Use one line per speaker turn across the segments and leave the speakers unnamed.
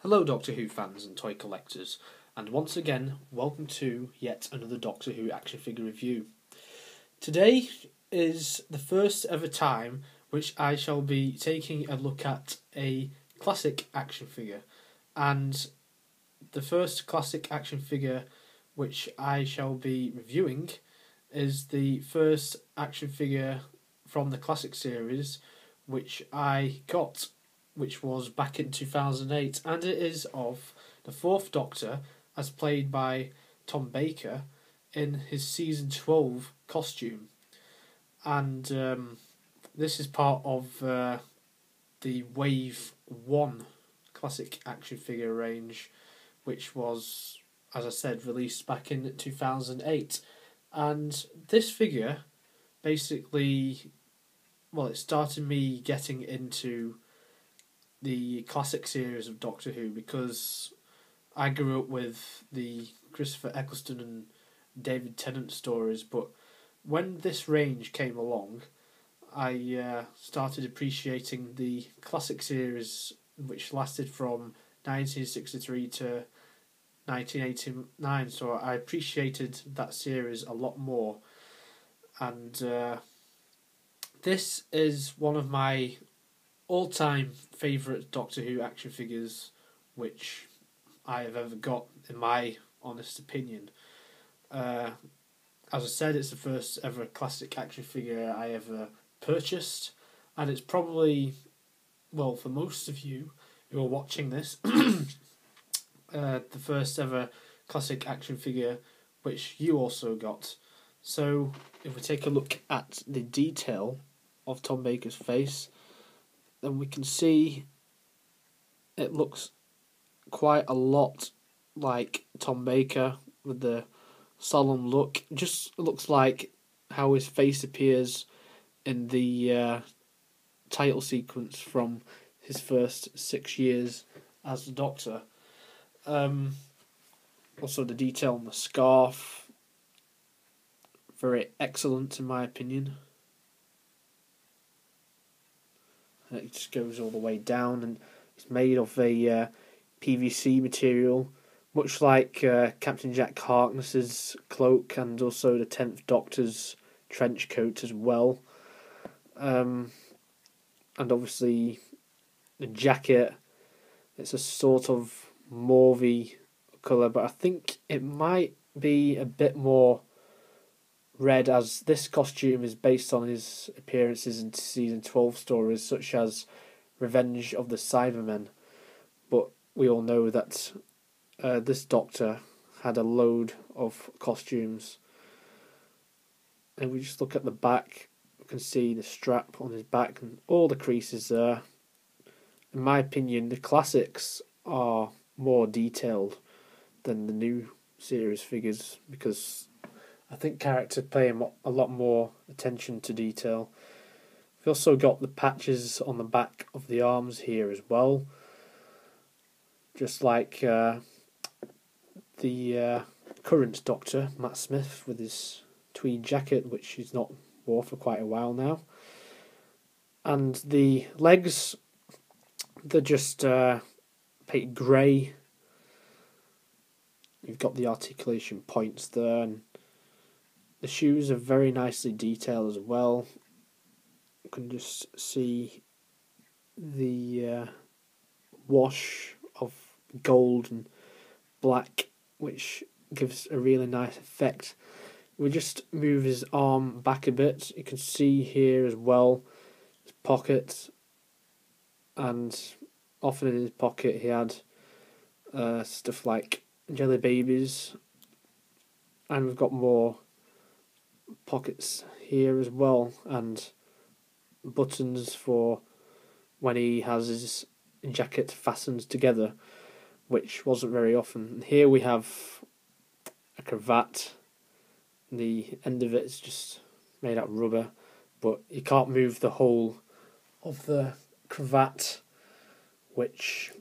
Hello, Doctor Who fans and toy collectors, and once again, welcome to yet another Doctor Who action figure review. Today is the first ever time which I shall be taking a look at a classic action figure, and the first classic action figure which I shall be reviewing is the first action figure from the classic series which I got, which was back in 2008, and it is of the Fourth Doctor as played by Tom Baker in his season 12 costume. And this is part of the Wave 1 classic action figure range, which was, as I said, released back in 2008. And this figure basically, well, it started me getting into the classic series of Doctor Who because I grew up with the Christopher Eccleston and David Tennant stories, but when this range came along, I started appreciating the classic series, which lasted from 1963 to 1989, so I appreciated that series a lot more. And this is one of my all-time favourite Doctor Who action figures which I have ever got, in my honest opinion. As I said, it's the first ever classic action figure I ever purchased, and it's probably, well, for most of you who are watching this, the first ever classic action figure which you also got. So if we take a look at the detail of Tom Baker's face, then we can see it looks quite a lot like Tom Baker with the solemn look. It just looks like how his face appears in the title sequence from his first 6 years as the Doctor. Also the detail on the scarf, very excellent in my opinion. It just goes all the way down, and it's made of a PVC material, much like Captain Jack Harkness's cloak and also the 10th Doctor's trench coat as well. And obviously the jacket, it's a sort of mauvey colour, but I think it might be a bit more red, as this costume is based on his appearances in season 12 stories such as Revenge of the Cybermen. But we all know that this Doctor had a load of costumes. And we just look at the back, we can see the strap on his back and all the creases there. In my opinion, the classics are more detailed than the new series figures, because I think characters pay a lot more attention to detail. We've also got the patches on the back of the arms here as well, just like the current Doctor, Matt Smith, with his tweed jacket, which he's not wore for quite a while now. And the legs, they're just painted grey. You've got the articulation points there, and the shoes are very nicely detailed as well. You can just see the wash of gold and black, which gives a really nice effect. We just move his arm back a bit. You can see here as well his pocket, and often in his pocket he had stuff like jelly babies, and we've got more pockets here as well, and buttons for when he has his jacket fastened together, which wasn't very often. And here we have a cravat. The end of it is just made out of rubber, but you can't move the whole of the cravat, which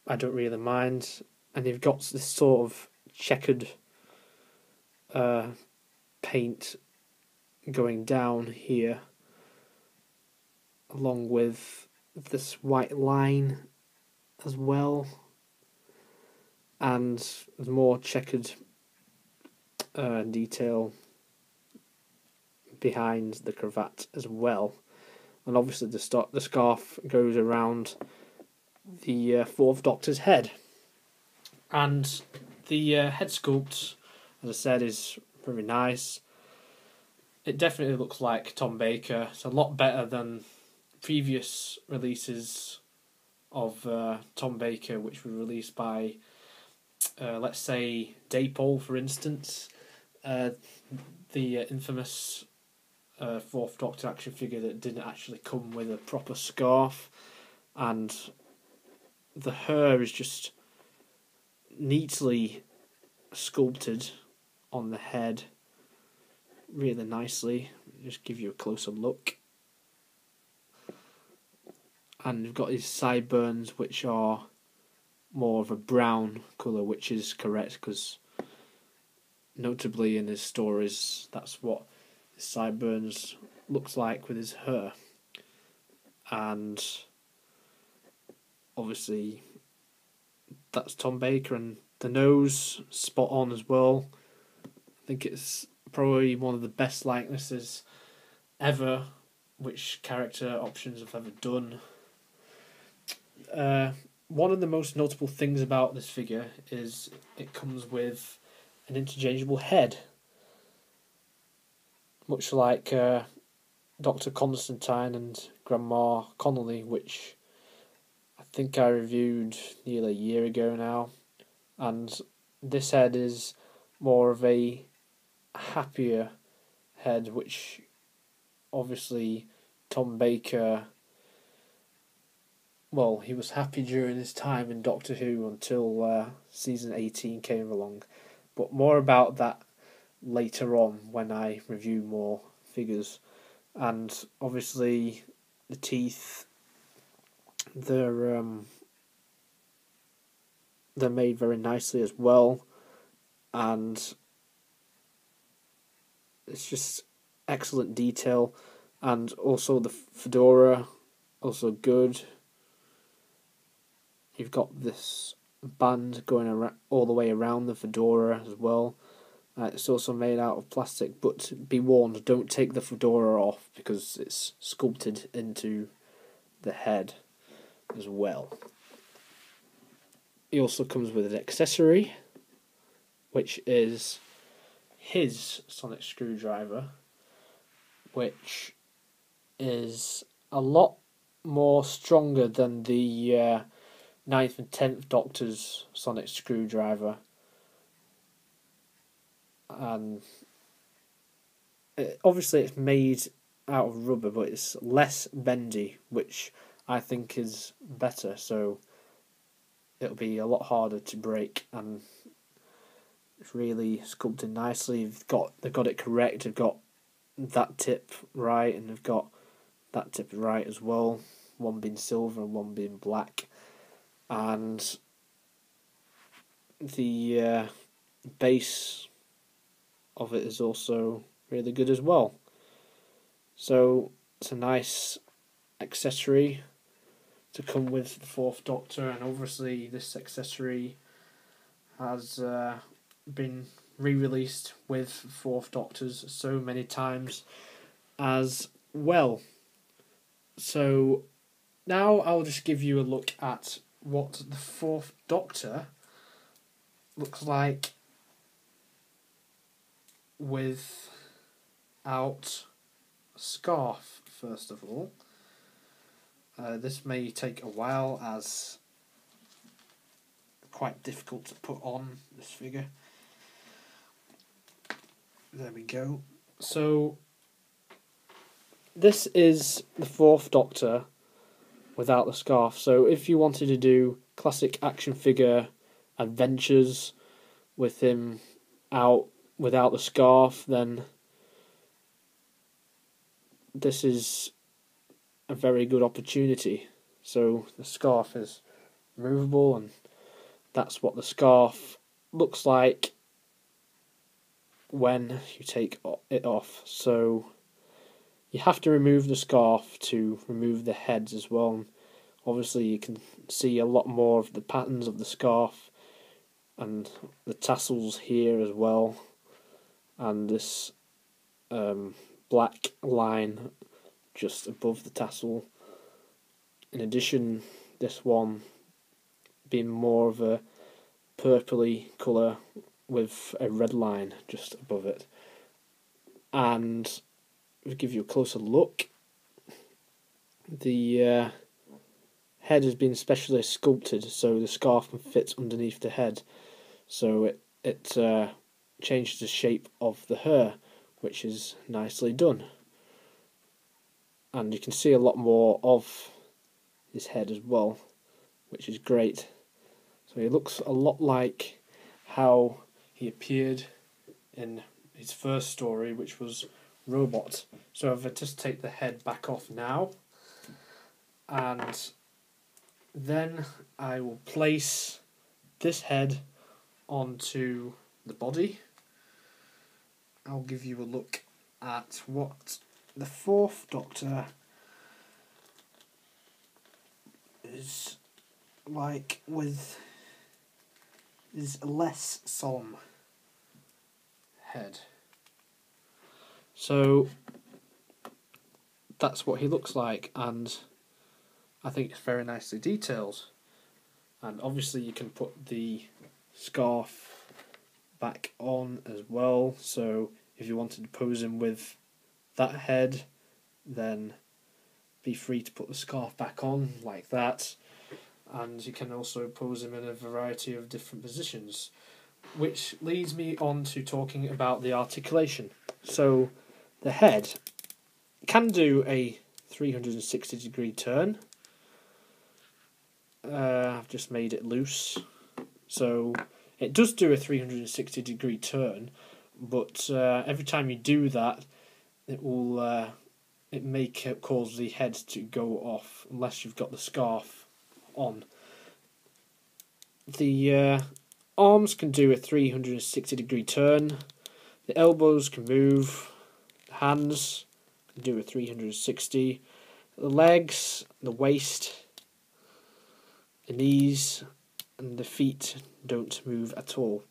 I don't really mind. And you've got this sort of checkered paint going down here, along with this white line as well. and there's more checkered detail behind the cravat as well. And obviously the scarf goes around the Fourth Doctor's head. And the head sculpt, as I said, is very nice. It definitely looks like Tom Baker. It's a lot better than previous releases of Tom Baker, which were released by, let's say, Dapol, for instance. The infamous Fourth Doctor action figure that didn't actually come with a proper scarf. And the hair is just neatly sculpted on the head really nicely. Just give you a closer look. And you've got his sideburns, which are more of a brown colour, which is correct because notably in his stories that's what his sideburns looks like with his hair. And obviously that's Tom Baker, and the nose spot on as well. I think it's probably one of the best likenesses ever which character options have ever done. One of the most notable things about this figure is it comes with an interchangeable head, much like Dr. Constantine and Grandma Connolly, which I think I reviewed nearly a year ago now. And this head is more of a happier head, which obviously Tom Baker, well, he was happy during his time in Doctor Who until season 18 came along. But more about that later on when I review more figures. And obviously the teeth, they're made very nicely as well, and it's just excellent detail. And also the fedora, also good. You've got this band going around, all the way around the fedora as well. It's also made out of plastic, but be warned, don't take the fedora off because it's sculpted into the head as well. He also comes with an accessory, which is his sonic screwdriver, which is a lot more stronger than the 9th and 10th Doctor's sonic screwdriver. And obviously it's made out of rubber, but it's less bendy, which I think is better, so it'll be a lot harder to break, and it's really sculpted nicely. They've got it correct. They've got that tip right, and they've got that tip right as well. One being silver and one being black, and the base of it is also really good as well. So it's a nice accessory to come with the Fourth Doctor, and obviously this accessory has been re-released with Fourth Doctors so many times as well. So now I'll just give you a look at what the Fourth Doctor looks like without a scarf, first of all. This may take a while as quite difficult to put on this figure. There we go. So this is the Fourth Doctor without the scarf. So if you wanted to do classic action figure adventures with him out without the scarf, then this is a very good opportunity. So the scarf is removable, and that's what the scarf looks like when you take it off. So you have to remove the scarf to remove the heads as well. Obviously you can see a lot more of the patterns of the scarf and the tassels here as well, and this black line just above the tassel. In addition, this one being more of a purpley colour with a red line just above it. And to give you a closer look, the head has been specially sculpted so the scarf can fit underneath the head, so it changes the shape of the hair, which is nicely done. And you can see a lot more of his head as well, which is great. So he looks a lot like how he appeared in his first story, which was Robot. So if I just take the head back off now, and then I will place this head onto the body. I'll give you a look at what the Fourth Doctor is like with his less solemn head. So that's what he looks like, and I think it's very nicely detailed. And obviously you can put the scarf back on as well, so if you wanted to pose him with that head, then be free to put the scarf back on like that. And you can also pose him in a variety of different positions, which leads me on to talking about the articulation. So the head can do a 360 degree turn. I've just made it loose, so it does do a 360 degree turn, but every time you do that, it will cause the head to go off unless you've got the scarf on. The arms can do a 360 degree turn, the elbows can move, the hands can do a 360, the legs, the waist, the knees and the feet don't move at all.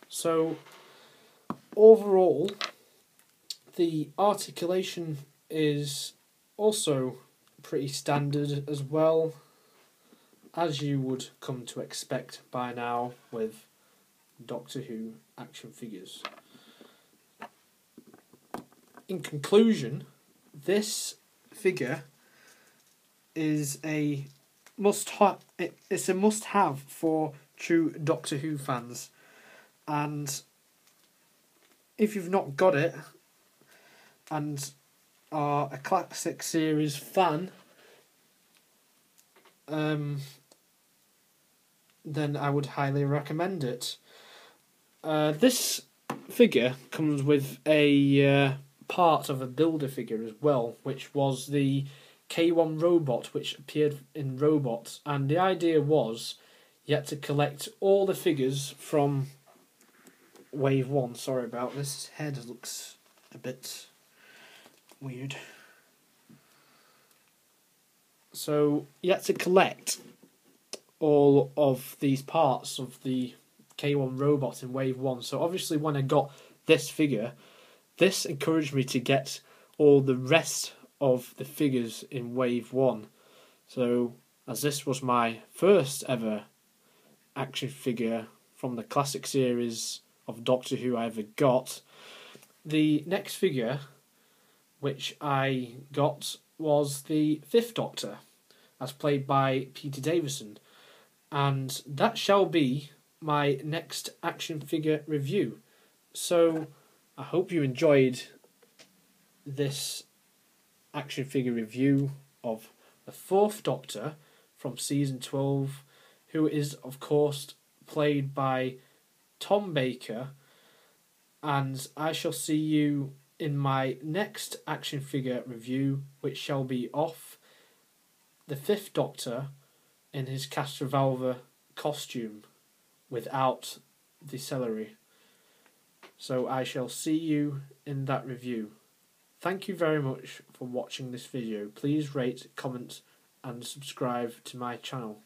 So overall, the articulation is also pretty standard as well, as you would come to expect by now with Doctor Who action figures. In conclusion, this figure is a it's a must-have for true Doctor Who fans, and if you've not got it and are a classic series fan, then I would highly recommend it. This figure comes with a part of a builder figure as well, which was the K1 robot, which appeared in Robots, and the idea was you had to collect all the figures from Wave 1. Sorry about this, his head looks a bit weird. So you had to collect all of these parts of the K1 robot in Wave 1. So obviously when I got this figure, this encouraged me to get all the rest of the figures in Wave 1. So as this was my first ever action figure from the classic series of Doctor Who I ever got, the next figure which I got was the Fifth Doctor, as played by Peter Davison, and that shall be my next action figure review. So I hope you enjoyed this action figure review of the Fourth Doctor from season 12, who is of course played by Tom Baker, and I shall see you in my next action figure review, which shall be of the Fifth Doctor in his Castrovalva costume without the celery. So I shall see you in that review. Thank you very much for watching this video. Please rate, comment and subscribe to my channel.